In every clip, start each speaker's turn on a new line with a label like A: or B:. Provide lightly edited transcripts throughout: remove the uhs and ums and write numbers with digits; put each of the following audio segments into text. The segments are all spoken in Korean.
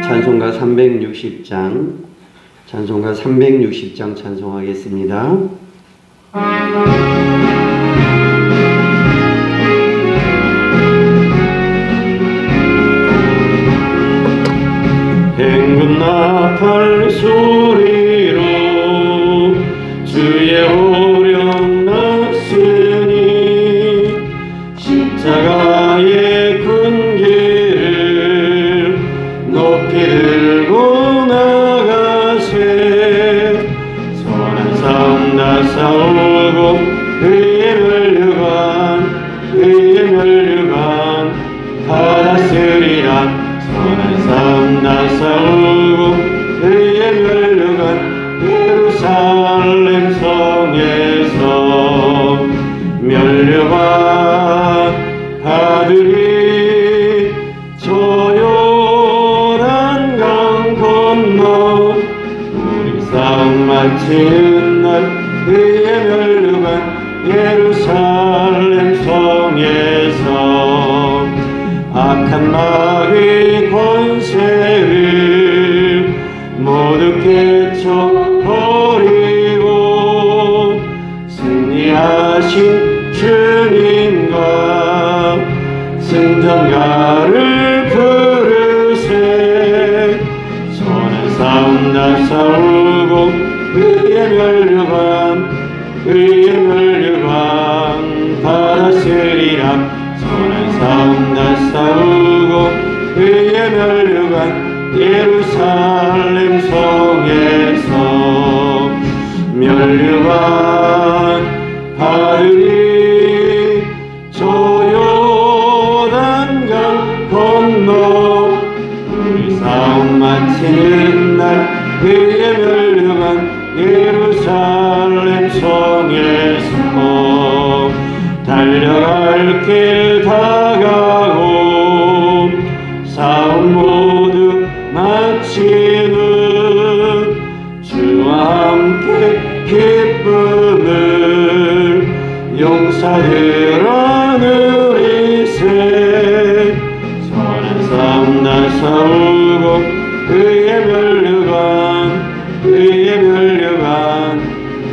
A: 찬송가 360장, 찬송가 360장 찬송하겠습니다. 행군 나팔 소리로 주의 오령 났으니 십자가의 군기를 높이 들고 나가세. 선한 싸움 다 싸우고 의의 면류관 받았으리라. 선한 싸움 다 싸우고 의의 면류관 예루살렘 성에서 면류관 받으리. 저 요단강 건너 우리 싸움 마치는 날 의의 면류관 예루살렘 성에서 악한 마귀 권세를 모두 깨쳐버리고 승리하신 주님과 승전가를 부르세. 선한 싸움 다 싸우고 의의 면류관 받았으리라. 선한 싸움 다 싸우고 의의 면류관 예루살렘 성에서 면류관 받으리. 저 요단강 건너 우리 싸움 마치는 날 의의 면류관 예루살렘 성에서 달려갈 길 다가고 싸움 모두 마치는 주와 함께 기쁨을 용사들아 누리세. 선한 싸움 다 싸우고 의의 면류관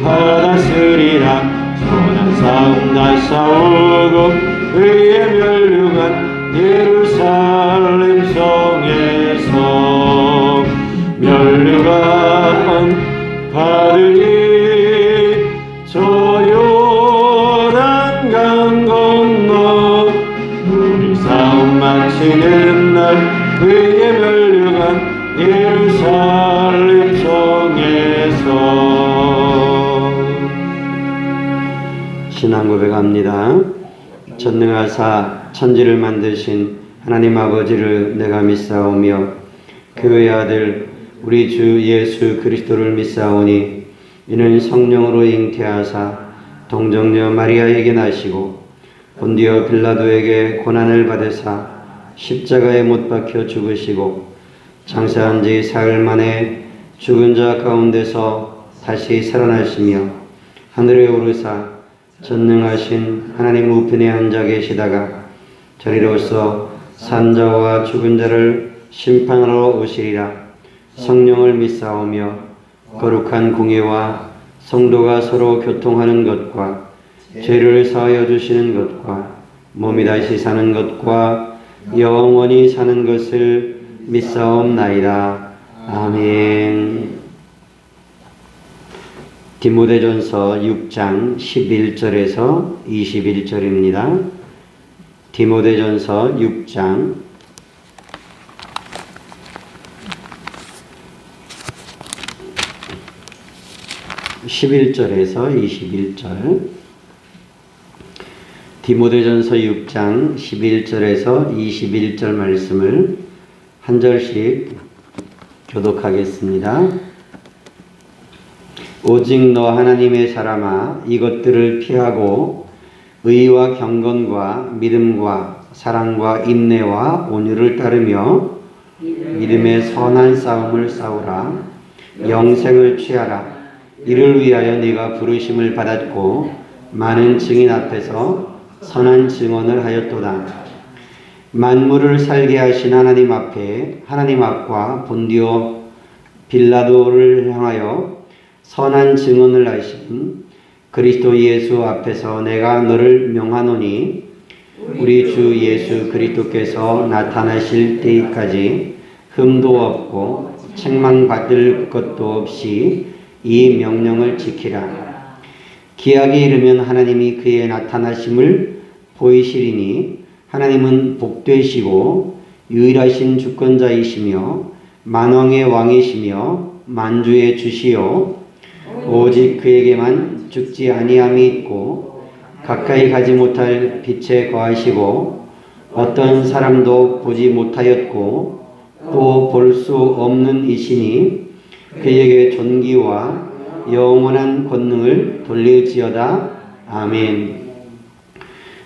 A: 받았으리라. 선한 싸움 다 싸우고 의의 면류관 예루살렘 성에서 면류관 받으리. 저 요단강 건너 우리 싸움 마치는 날 의의 면류관 예루살렘 성에서. 신앙 고백합니다. 전능하사 천지를 만드신 하나님 아버지를 내가 믿사오며 그의 아들 우리 주 예수 그리스도를 믿사오니 이는 성령으로 잉태하사 동정녀 마리아에게 나시고 본디오 빌라도에게 고난을 받으사 십자가에 못 박혀 죽으시고 장사한 지 사흘 만에 죽은 자 가운데서 다시 살아나시며 하늘에 오르사 전능하신 하나님 우편에 앉아 계시다가 저리로서 산자와 죽은 자를 심판하러 오시리라. 성령을 믿사오며 거룩한 공예와 성도가 서로 교통하는 것과 죄를 사하여 주시는 것과 몸이 다시 사는 것과 영원히 사는 것을 믿사옵나이다. 아멘. 디모데전서 6장 11절에서 21절입니다. 디모데전서 6장 11절에서 21절. 디모데전서 6장 11절에서 21절 말씀을 한 절씩 교독하겠습니다. 오직 너 하나님의 사람아 이것들을 피하고 의와 경건과 믿음과 사랑과 인내와 온유를 따르며 믿음의 선한 싸움을 싸우라. 영생을 취하라. 이를 위하여 네가 부르심을 받았고 많은 증인 앞에서 선한 증언을 하였도다. 만물을 살게 하신 하나님 앞에 하나님 앞과 본디오 빌라도를 향하여 선한 증언을 하신 그리스도 예수 앞에서 내가 너를 명하노니 우리 주 예수 그리스도께서 나타나실 때까지 흠도 없고 책망받을 것도 없이 이 명령을 지키라. 기약에 이르면 하나님이 그의 나타나심을 보이시리니 하나님은 복되시고 유일하신 주권자이시며 만왕의 왕이시며 만주의 주시요 오직 그에게만 죽지 아니함이 있고 가까이 가지 못할 빛에 거하시고 어떤 사람도 보지 못하였고 또 볼 수 없는 이시니 그에게 존귀와 영원한 권능을 돌릴지어다. 아멘.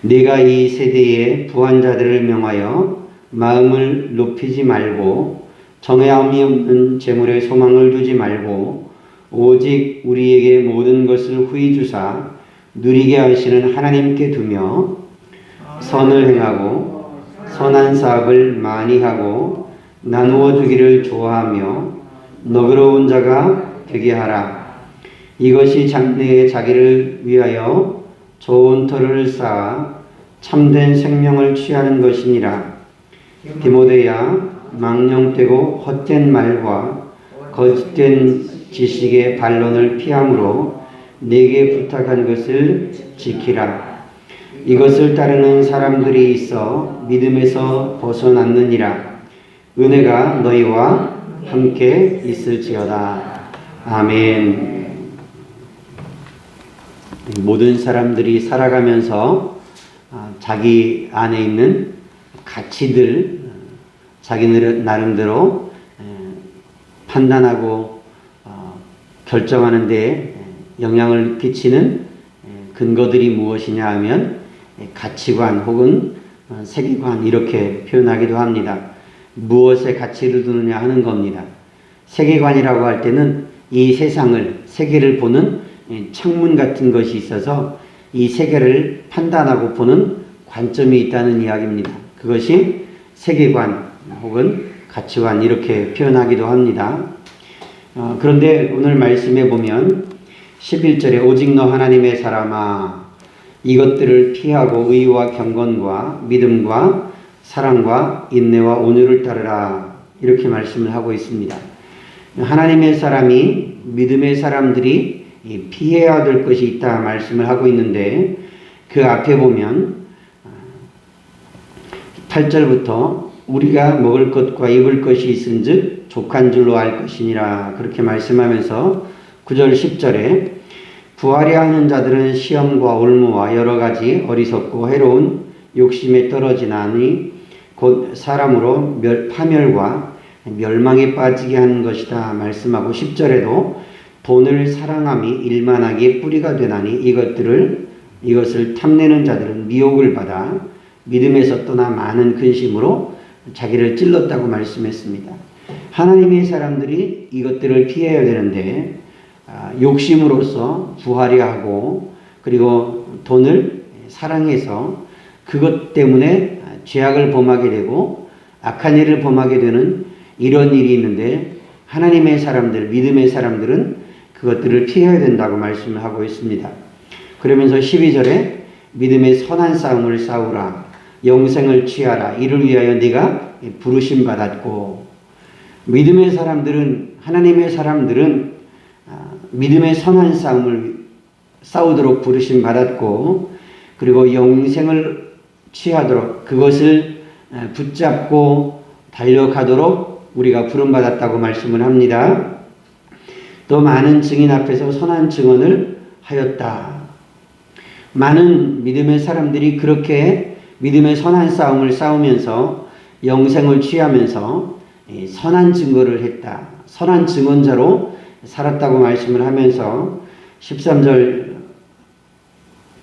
A: 네가 이 세대의 부한 자들을 명하여 마음을 높이지 말고 정함이 없는 재물에 소망을 두지 말고 오직 우리에게 모든 것을 후히 주사 누리게 하시는 하나님께 두며 선을 행하고 선한 사업을 많이 하고 나누어 주기를 좋아하며 너그러운 자가 되게 하라. 이것이 장래에 자기를 위하여 좋은 터를 쌓아 참된 생명을 취하는 것이니라. 디모데야, 망령되고 헛된 말과 거짓된 지식의 반론을 피함으로 네게 부탁한 것을 지키라. 이것을 따르는 사람들이 있어 믿음에서 벗어났느니라. 은혜가 너희와 함께 있을지어다. 아멘. 모든 사람들이 살아가면서 자기 안에 있는 가치들, 자기 나름대로 판단하고 결정하는 데 영향을 끼치는 근거들이 무엇이냐 하면 가치관 혹은 세계관 이렇게 표현하기도 합니다. 무엇에 가치를 두느냐 하는 겁니다. 세계관이라고 할 때는 이 세상을, 세계를 보는 창문 같은 것이 있어서 이 세계를 판단하고 보는 관점이 있다는 이야기입니다. 그것이 세계관 혹은 가치관 이렇게 표현하기도 합니다. 그런데 오늘 말씀에 보면 11절에 오직 너 하나님의 사람아 이것들을 피하고 의와 경건과 믿음과 사랑과 인내와 온유를 따르라 이렇게 말씀을 하고 있습니다. 하나님의 사람이 믿음의 사람들이 피해야 될 것이 있다 말씀을 하고 있는데 그 앞에 보면 8절부터 우리가 먹을 것과 입을 것이 있은즉 족한 줄로 알 것이니라 그렇게 말씀하면서 9절 10절에 부하려 하는 자들은 시험과 올무와 여러 가지 어리석고 해로운 욕심에 떨어지나니 곧 사람으로 파멸과 멸망에 빠지게 하는 것이다 말씀하고 10절에도 돈을 사랑함이 일만하게 뿌리가 되나니 이것을 탐내는 자들은 미혹을 받아 믿음에서 떠나 많은 근심으로 자기를 찔렀다고 말씀했습니다. 하나님의 사람들이 이것들을 피해야 되는데 욕심으로써 부하려 하고 그리고 돈을 사랑해서 그것 때문에 죄악을 범하게 되고 악한 일을 범하게 되는 이런 일이 있는데 하나님의 사람들, 믿음의 사람들은 그것들을 피해야 된다고 말씀을 하고 있습니다. 그러면서 12절에 믿음의 선한 싸움을 싸우라. 영생을 취하라. 이를 위하여 네가 부르심 받았고 믿음의 사람들은 하나님의 사람들은 믿음의 선한 싸움을 싸우도록 부르심 받았고 그리고 영생을 취하도록 그것을 붙잡고 달려가도록 우리가 부름받았다고 말씀을 합니다. 또 많은 증인 앞에서 선한 증언을 하였다. 많은 믿음의 사람들이 그렇게 믿음의 선한 싸움을 싸우면서 영생을 취하면서 선한 증거를 했다. 선한 증언자로 살았다고 말씀을 하면서 13절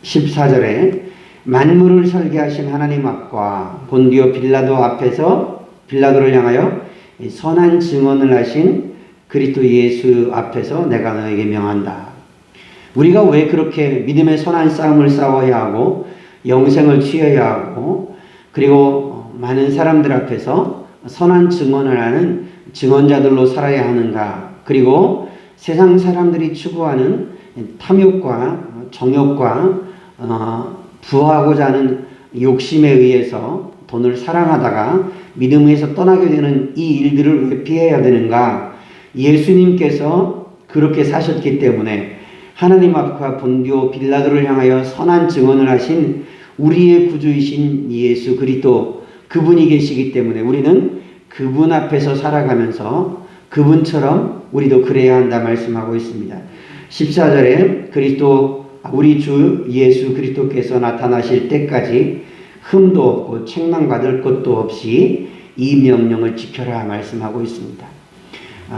A: 14절에 만물을 설계하신 하나님 앞과 본디오 빌라도를 향하여 선한 증언을 하신 그리스도 예수 앞에서 내가 너에게 명한다. 우리가 왜 그렇게 믿음의 선한 싸움을 싸워야 하고 영생을 취해야 하고 그리고 많은 사람들 앞에서 선한 증언을 하는 증언자들로 살아야 하는가? 그리고 세상 사람들이 추구하는 탐욕과 정욕과 부하고자 하는 욕심에 의해서 돈을 사랑하다가 믿음에서 떠나게 되는 이 일들을 왜 피해야 되는가? 예수님께서 그렇게 사셨기 때문에 하나님 앞과 본디오 빌라도를 향하여 선한 증언을 하신 우리의 구주이신 예수 그리스도 그분이 계시기 때문에 우리는 그분 앞에서 살아가면서 그분처럼 우리도 그래야 한다 말씀하고 있습니다. 14절에 그리스도 우리 주 예수 그리스도께서 나타나실 때까지 흠도 없고 책망받을 것도 없이 이 명령을 지켜라 말씀하고 있습니다.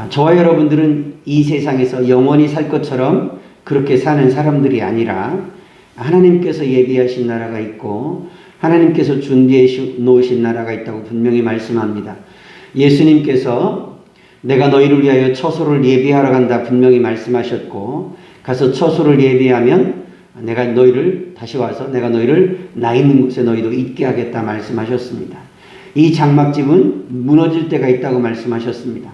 A: 저와 여러분들은 이 세상에서 영원히 살 것처럼 그렇게 사는 사람들이 아니라 하나님께서 예비하신 나라가 있고 하나님께서 준비해 놓으신 나라가 있다고 분명히 말씀합니다. 예수님께서 내가 너희를 위하여 처소를 예비하러 간다 분명히 말씀하셨고 가서 처소를 예비하면 내가 너희를 다시 와서 내가 너희를 나 있는 곳에 너희도 있게 하겠다 말씀하셨습니다. 이 장막집은 무너질 때가 있다고 말씀하셨습니다.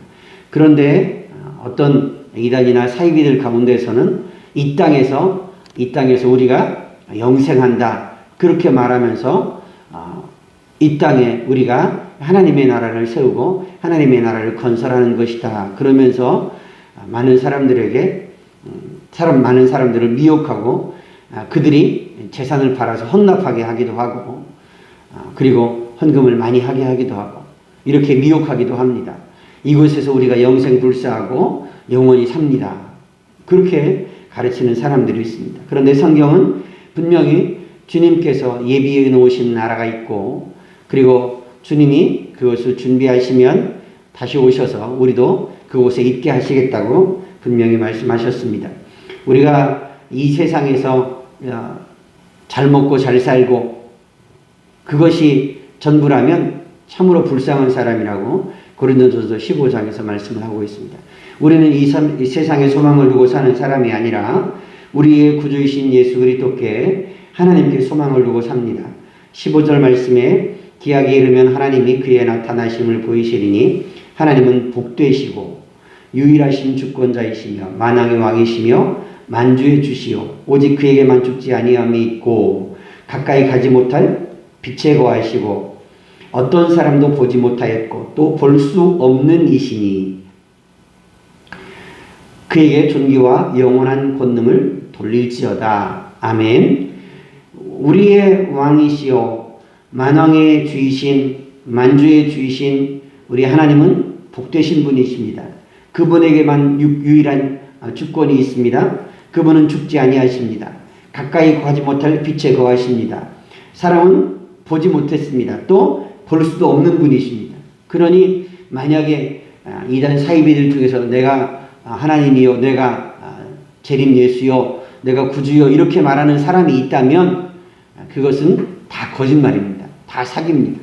A: 그런데 어떤 이단이나 사이비들 가운데서는 이 땅에서 우리가 영생한다 그렇게 말하면서 이 땅에 우리가 하나님의 나라를 세우고 하나님의 나라를 건설하는 것이다 그러면서 많은 사람들을 미혹하고 그들이 재산을 팔아서 헌납하게 하기도 하고 그리고 헌금을 많이 하게 하기도 하고 이렇게 미혹하기도 합니다. 이곳에서 우리가 영생 불사하고 영원히 삽니다. 그렇게 가르치는 사람들이 있습니다. 그런데 성경은 분명히 주님께서 예비해 놓으신 나라가 있고 그리고 주님이 그것을 준비하시면 다시 오셔서 우리도 그곳에 있게 하시겠다고 분명히 말씀하셨습니다. 우리가 이 세상에서 잘 먹고 잘 살고 그것이 전부라면 참으로 불쌍한 사람이라고 고린도전서 15장에서 말씀을 하고 있습니다. 우리는 이 세상에 소망을 두고 사는 사람이 아니라 우리의 구주이신 예수 그리스도께 하나님께 소망을 두고 삽니다. 15절 말씀에 기약이 이르면 하나님이 그의 나타나심을 보이시리니 하나님은 복되시고 유일하신 주권자이시며 만왕의 왕이시며 만주의 주시오 오직 그에게만 죽지 아니함이 있고 가까이 가지 못할 빛에 거하시고 어떤 사람도 보지 못하였고 또 볼 수 없는 이시니 그에게 존귀와 영원한 권능을 돌릴지어다. 아멘. 우리의 왕이시오 만왕의 주이신 만주의 주이신 우리 하나님은 복되신 분이십니다. 그분에게만 유일한 주권이 있습니다. 그분은 죽지 아니하십니다. 가까이 가지 못할 빛에 거하십니다. 사람은 보지 못했습니다. 또 볼 수도 없는 분이십니다. 그러니 만약에 이단 사이비들 중에서 내가 하나님이요 내가 재림 예수요 내가 구주요 이렇게 말하는 사람이 있다면 그것은 다 거짓말입니다. 다 사기입니다.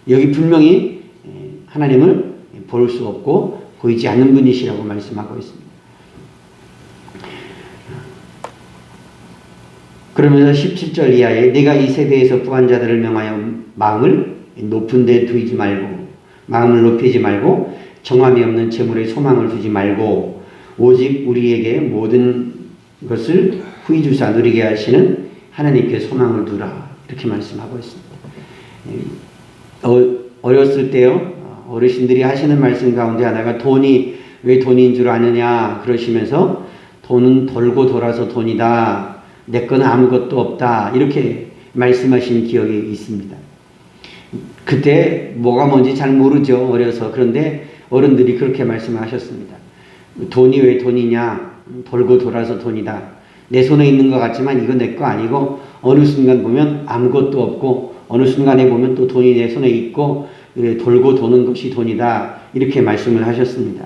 A: 여기 분명히 하나님을 볼 수 없고 보이지 않는 분이시라고 말씀하고 있습니다. 그러면서 17절 이하에 네가 이 세대에서 부한 자들을 명하여 마음을 높은 데 두지 말고 마음을 높이지 말고 정함이 없는 재물에 소망을 두지 말고 오직 우리에게 모든 것을 후히 주사 누리게 하시는 하나님께 소망을 두라 이렇게 말씀하고 있습니다. 어렸을 때요 어르신들이 하시는 말씀 가운데 하나가 돈이 왜 돈인 줄 아느냐 그러시면서 돈은 돌고 돌아서 돈이다 내 거는 아무것도 없다 이렇게 말씀하신 기억이 있습니다. 그때 뭐가 뭔지 잘 모르죠 어려서. 그런데 어른들이 그렇게 말씀하셨습니다. 돈이 왜 돈이냐 돌고 돌아서 돈이다. 내 손에 있는 것 같지만 이거 내 거 아니고 어느 순간 보면 아무것도 없고 어느 순간에 보면 또 돈이 내 손에 있고 돌고 도는 것이 돈이다 이렇게 말씀을 하셨습니다.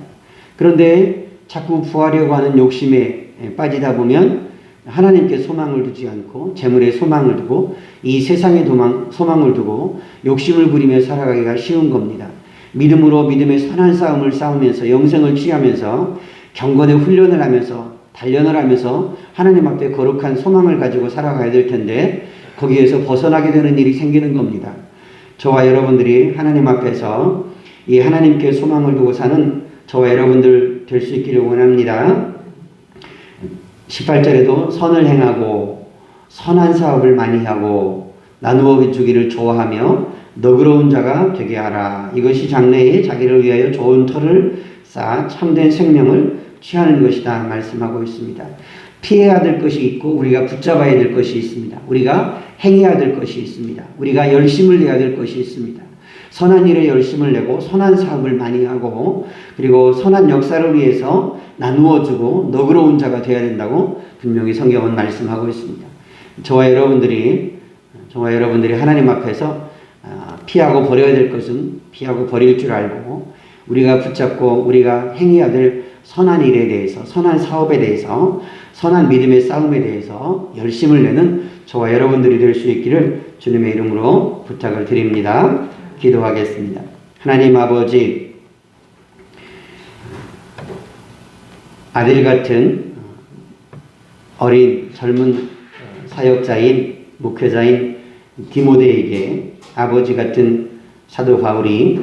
A: 그런데 자꾸 부하려고 하는 욕심에 빠지다 보면 하나님께 소망을 두지 않고 재물에 소망을 두고 이 세상에 소망을 두고 욕심을 부리며 살아가기가 쉬운 겁니다. 믿음으로 믿음의 선한 싸움을 싸우면서 영생을 취하면서 경건의 훈련을 하면서 단련을 하면서 하나님 앞에 거룩한 소망을 가지고 살아가야 될 텐데 거기에서 벗어나게 되는 일이 생기는 겁니다. 저와 여러분들이 하나님 앞에서 이 하나님께 소망을 두고 사는 저와 여러분들 될 수 있기를 원합니다. 18절에도 선을 행하고 선한 사업을 많이 하고 나누어 주기를 좋아하며 너그러운 자가 되게 하라. 이것이 장래에 자기를 위하여 좋은 터를 쌓아 참된 생명을 취하는 것이다 말씀하고 있습니다. 피해야 될 것이 있고 우리가 붙잡아야 될 것이 있습니다. 우리가 행해야 될 것이 있습니다. 우리가 열심을 내야 될 것이 있습니다. 선한 일에 열심을 내고 선한 사업을 많이 하고 그리고 선한 역사를 위해서 나누어 주고 너그러운 자가 되어야 된다고 분명히 성경은 말씀하고 있습니다. 저와 여러분들이 하나님 앞에서 피하고 버려야 될 것은 피하고 버릴 줄 알고 우리가 붙잡고 우리가 행해야 될 선한 일에 대해서 선한 사업에 대해서 선한 믿음의 싸움에 대해서 열심을 내는 저와 여러분들이 될 수 있기를 주님의 이름으로 부탁을 드립니다. 기도하겠습니다. 하나님 아버지, 아들 같은 어린 젊은 사역자인 목회자인 디모데에게 아버지 같은 사도 바울이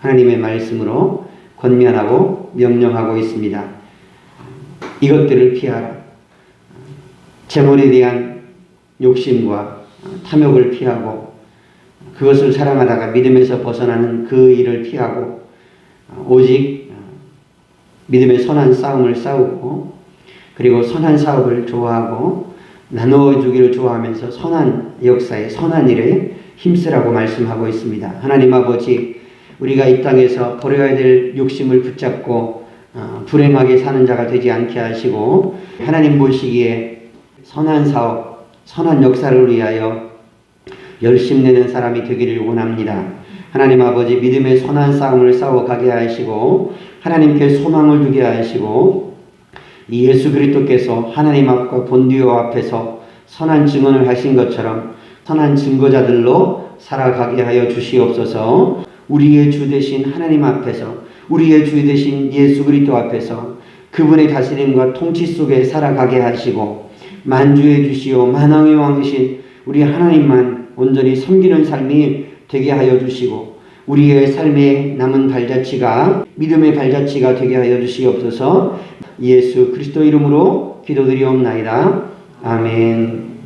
A: 하나님의 말씀으로 권면하고 명령하고 있습니다. 이것들을 피하라. 재물에 대한 욕심과 탐욕을 피하고 그것을 사랑하다가 믿음에서 벗어나는 그 일을 피하고 오직 믿음의 선한 싸움을 싸우고 그리고 선한 사업을 좋아하고 나누어 주기를 좋아하면서 선한 역사에 선한 일에 힘쓰라고 말씀하고 있습니다. 하나님 아버지, 우리가 이 땅에서 버려야 될 욕심을 붙잡고 불행하게 사는 자가 되지 않게 하시고 하나님 보시기에 선한 사업, 선한 역사를 위하여 열심내는 사람이 되기를 원합니다. 하나님 아버지, 믿음의 선한 싸움을 싸워가게 하시고 하나님께 소망을 두게 하시고 이 예수 그리스도께서 하나님 앞과 본디오 앞에서 선한 증언을 하신 것처럼 선한 증거자들로 살아가게 하여 주시옵소서. 우리의 주 되신 하나님 앞에서 우리의 주 되신 예수 그리스도 앞에서 그분의 다스림과 통치 속에 살아가게 하시고 만주의 주시오 만왕의 왕이신 우리 하나님만 온전히 섬기는 삶이 되게 하여 주시고 우리의 삶의 남은 발자취가 믿음의 발자취가 되게 하여 주시옵소서. 예수 그리스도 이름으로 기도드리옵나이다. 아멘.